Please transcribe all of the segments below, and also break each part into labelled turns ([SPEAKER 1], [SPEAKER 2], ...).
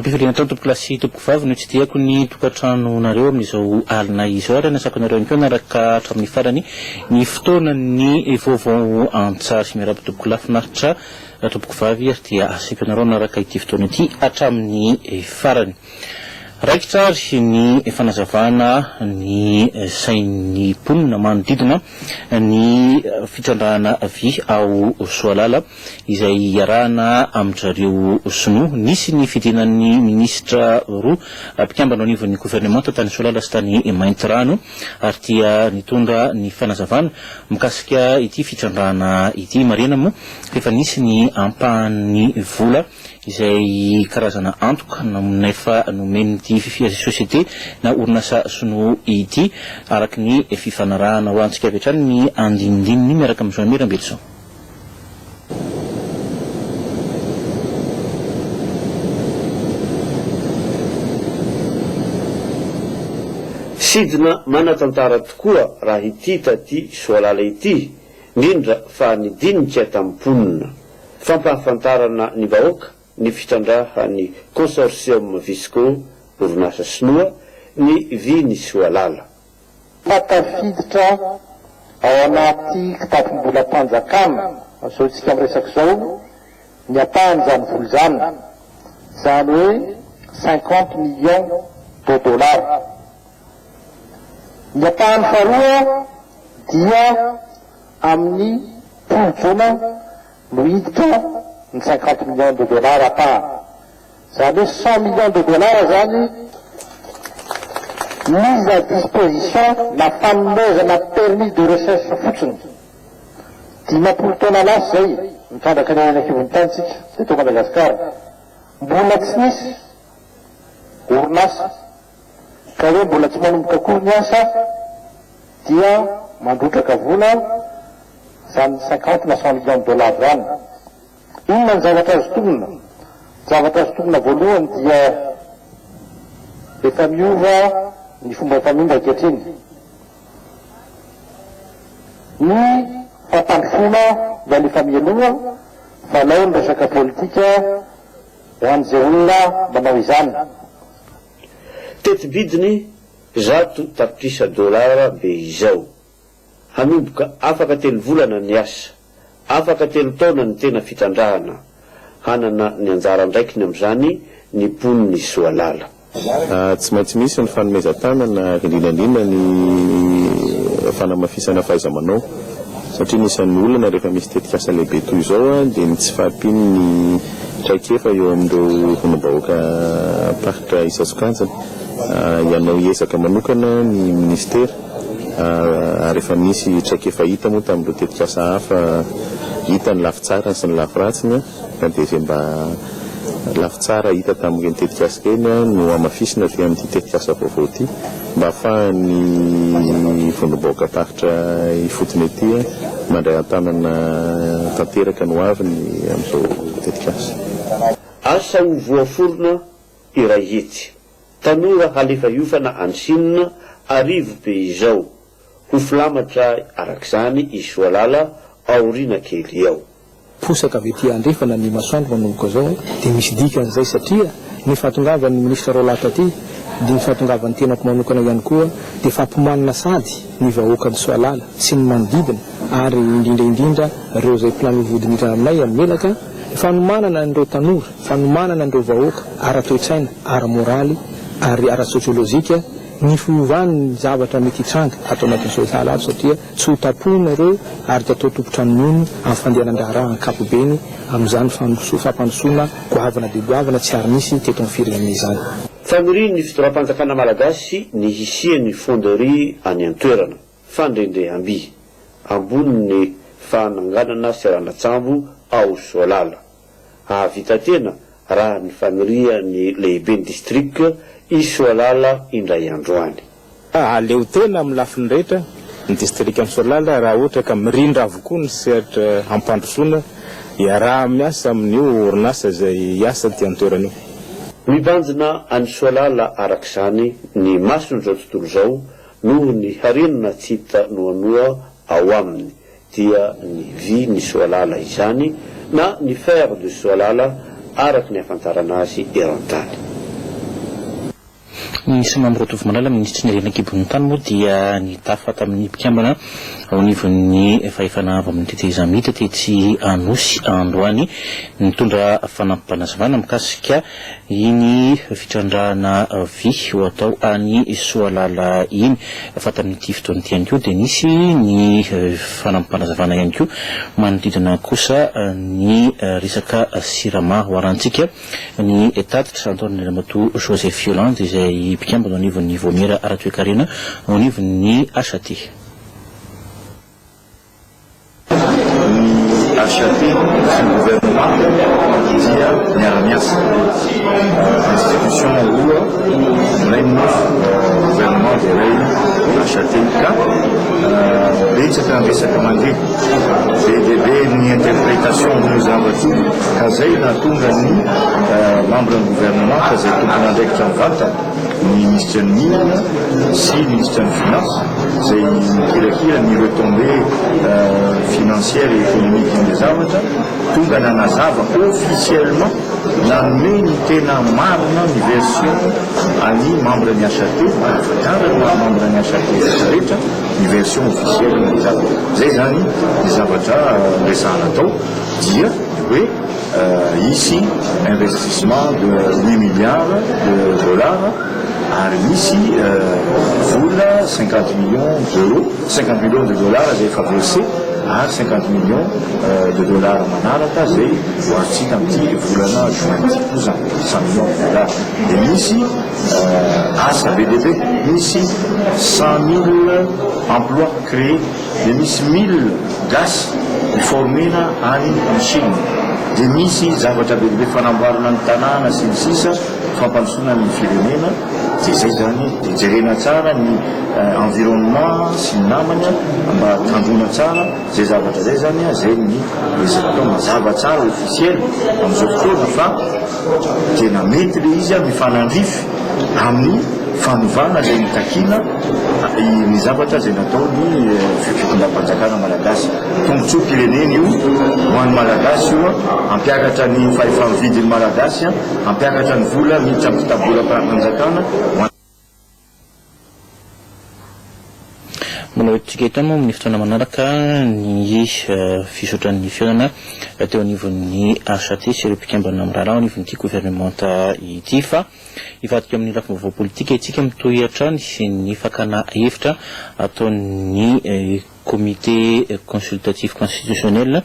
[SPEAKER 1] ampifiriana tao tompoko lasy tompoko vavy no tsy diako ny tokantranonareo amin'izao alina izao ary nasako nareo ihany koa naraka hatramin'ny farany ny fotoana ny vaovao antsary sy miarahaba tompoko lafinaritra tompoko vavy ary dia asika nareo naraka ity fotoana ity hatramin'ny farany. Raikitra ary ny fanazavana ny sain'ny mponina manodidina ny fitrandrahana vy ao Soalala izay iarahana amin'izareo sinoa. Nisy ny fidinan'ny minisitra roa mpikambana anivon'ny gouvernemanta tany Soalala sy tany Maintirano ary dia nitondra ny fanazavana mikasika ity fitrandrahana ity. Marina moa efa nisy ny ampahan'ny vola izay karazana antoka nefa nomen'ity société na orinasa sinoa ity araky ny fifanarahana ho antsika avy hatrany ny andinindininy miaraka amin'izao Mirambelson.
[SPEAKER 2] Sidina manatantara tokoa raha ity taty Soalala ity, indrindra fa nidinika tamponina fampahafantarana ny vahoaka ny fitrandrahan'ny consortium Visco orinasa sinoa ny vy ny Soalala.
[SPEAKER 3] Fatafiditra ao anaty kitapom-bola mpanjakana azao isika miresaka zao ny apahan'izany vola zany zany hoe 50 millions de dollars. Ny apahan'ny faharoa dia amin'ny polojona no hiditra ny 50 millions de dollars apahany. Zany hoe 100 millions de dollars zany mise à disposition na fanomezana permis de recherche fotsiny. 10 taona lasy zay mitrandraka ny anakivon'ny tanitsika teto Madagasikara mbola tsy nisy orinasa ka hoe mbola tsy manomboka akory ny asa dia mandrotraka vola zany 50 na 100 millions de dollars zany. Inona ny zavatra azo tonona? Zavatra azo tonona voalohany dia efa miova ny fomba famindra ankehitriny. Ny fampandrosoana mba efa mieloha fa lao ny resaka politika ho an'izay olona manao izany.
[SPEAKER 2] Tetibidiny 100 tapitrisa dolara be izao. Hanomboka afaka 3 volana ny asa, afaka 3 taona ny tena fitandrahana, hanana ny anjara andraikiny amin'izany ny mponiny Soalala.
[SPEAKER 4] Tsy maintsy misy ny fanomezan-tanana indrindrandrindra ny fanamafisana fahaiza-manao satria nisan'ny olana rehefa misy tetikasa lehibe toy izao dia ny tsy fahampiany ny traikefa eo amin'ireo mponim-bahoaka paritra Isasokanjana ianao hiezaka manokana ny ministera ary efa misy traikefa hita moa tamin'ireo tetikasa hafa hita ny lafitsarany sy ny lafiratsiny dia zay mba lafitsara hita tamin'ireny tetikasa ireny no amafisina avy amin'ity tetikasa vaovao ity mba ahafahan'ny mponim-bahoaka paritra ifotony ety mandray an-tanana tanteraka no aviny amin'izao tetikasa.
[SPEAKER 2] Asa ho voaforona irahety tanora halefa iofana ansinina arivo be izao ho filamatra arak'izany i Soalala aoriana kely ao.
[SPEAKER 5] Posaka avy ety andrefana ny masoandro manomboka zao dia misy dikan'izay satria ny fahatongavan'ny ministra Rolata aty dia ny fahatongavan'ny tenako manokana ihany koa dia fampimanana sady ny vahoakan'ny Soalala sy ny manodidina ary indrindra ireo izay mpilamin'ny aminay amin'ny melaka fanomanana an'ireo tanora, fanomanana an'ireo vahoaka ara-toetraina, ara-moraly ary ara-sosiolozika ny fiovany zavatra mety hitranga atao anatin'ny Soalala satria tsy ho tapona ireo ary dia atao tompotranon'ony amin'ny fandehanan-draharaha ankapobeny amin'izany fampandrosoana goavana dia goavana tsy ary misy teto amin'ny firenena izany.
[SPEAKER 2] Faniriany ny fitoram-panjakana malagasy ny hisian'ny fonderie any an-toerana fandrendreham-by amboniny fananganana Seranan-tsambo ao Soalala. Ahavita tena raha ny faniriany lehiben'ny distrika i Soalala indray androany.
[SPEAKER 6] Aleo tena amin'ny lafiny rehetra ny distrika amin'ny Soalala raha ohatra ka mirindra avokoa ny sehatra hampandrosoana iaraha miasa amin'io orinasa izay hiasa ty an-toerana io.
[SPEAKER 2] Mibanjina any Soalala arak'izany ny mason'izao tontolo izao noho ny harenana tsy hita noanoa ao aminy dia ny vy ny Soalala izany na ny fer de Soalala araky ny afantarana azy eran-tany.
[SPEAKER 1] Misy mamrotovy malala ministry ny renakibon'ny tany moa dia ny tafa tamin'ny mpikambana ao nivon'ny fahefana avy amin'ny tetezamita tetsy Anosy Androany nitondra fanampanazavana mikasika iny fitrandrana vy ho atao any Soalala iny fa tamin'ity fotoana ity ihany koa dia nisy ny fanampanazavana ihany koa manodidina kosa ny resaka sirama ho arantsika ny tatitra Antonio Ramatoa Joseph Yolande izay mpikambana ao nivon'ny Vomiera Aratoekarena ao nivon'ny Asaty.
[SPEAKER 7] Achaté sy gouvernement dia miara-miasa institution roa ilaina gouvernement diray achaté ka betsaka ny resaka mandeha bebe ny interprétation ny zavatra ka zay nahatonga ny membre ny gouvernement ka zay tompona andraikitra mivanta ny ministre ny mine sy ministre ny finance zay mikirakira ny retombée financière et économique des zavatra tonga nanazava officiellement nanome ny tena marina ny version any membre ny achaté afatara membre ny achaté rehetra ny version officielle ny zavatra zay zany ny zavatra resahana atao dia hoe ici investissement de 8 milliards de dollars ary misy vola 50 millions d'euros 50 millions de dollars zay efa versé ary 50 millions de dollars manaraka zay hoaritsika amin'ity volana juin pozan 100 millions de dollars dia misy asa be dia be misy 100 000 emplois créés dia misy 1000 gasy formena any en Chine dia misy zavatra be dia be fanamboarana ny tanàna sy ny sisa fampandrosoana ny firenena dia zay zany dia jerena tsara ny environnement sy ny namany mba tandrona tsara zay zavatra zay zany zay ny resaka mazava tsara officiel amin'izao fotoana fa tena mety le izy mifanandrify amin'ny fanovana zay mitakina ny zavatra zay nataony fitondram-panjakana malagasy tombotsoam-pirenena io ho an'ny malagasy io ampiakatra ny fahefa-mividiny malagasy ampiakatra ny vola miditra amin'ny fitabolam-panjakana.
[SPEAKER 1] Manao tsika eto moa amin'ny fotoana manaraka ny fisotran'ny fiainana teo anivon'ny achaté sy ireo mpikambana amin'ny raharaha ao anivon'ity gouvernementa ity fa hivadika amin'ny lafy vaovao politika itsika mitohy hatrany sy ny fakana hevitra ataon'ny comité consultatif constitutionnel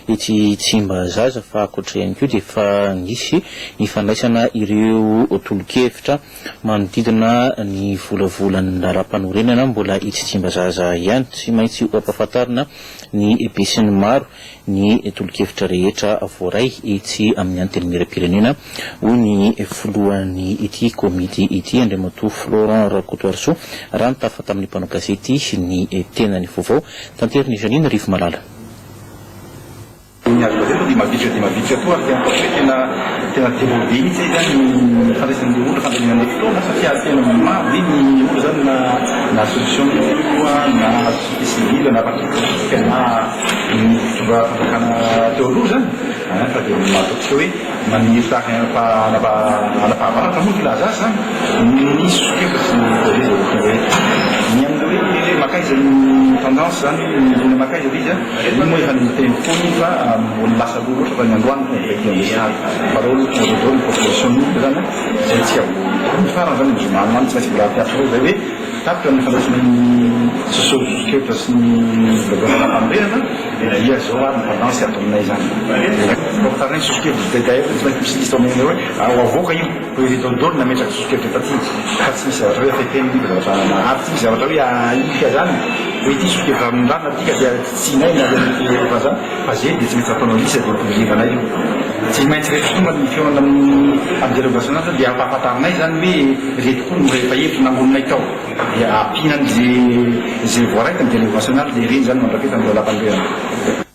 [SPEAKER 1] ity Tsimba Zaza fa akoatra ihany koa dia efa nisy ny fandraisana ireo tolo-kevitra manodidina ny volavolan'ny raharaham-panorenana mbola ity Tsimba Zaza ihany tsy maintsy ho ampahafantarina ny besin'ny maro ny tolo-kevitra rehetra voaray itsy amin'ny anteny miram-pirenena ho ny folohan'ny ity komity ity Andriamatoa Florent Rakotoarso raha nitafa tamin'ny mpanao gazety sy ny tenany vaovao tanteriny Janine Rivo Malala.
[SPEAKER 8] Di mavitra toa tena développé mihitsy zany fandraisan'ny olona fandaniana ny fotoana satria tena maro be ny olona zany na solution na civile na patriotique na fomba fanjakana teo aloha zany fa dia mahataotsika hoe maniry tahaka anapahavaratra moa filaza zany nisy sokefra sy ny amin'ny hoe makaiza ny tendance zany ny makaiza izy iny moa efa nyteny foany fa olona lasa loha loatra fa ny androany parole pour la population zany zay tsy farany zany musulman tsy maintsy mbola piatra zay hoe tapitra ny fandraisany sosokevitra sy ny gouvernement panorenana dia ia zao ary ny tendance ataonay zany tariny sosokevitra daetra tsy maintsy misy lista aminay hoe ao avoaka io président Dole nametraka sosokevitra taty fa tsy misy zavatra hoe afeteny io zavatra nahaty tsy misy zavatra hoe aika zany hoe ity sosokevitra amindrana tika dia tsy nay na fa zany fa zay dia tsy maintsy ataonao lisa dia mpozivanay io tsy maintsy rehetra tonga ny fiaonana amin'ny délégation nazy dia ampahafantarinay zany hoe reto koa no rehefa hevitra nangononay tao dia ampinany zay voaraika ny délégation nazy dia ireny zany mandraketa amin'ny lalam-panorenana.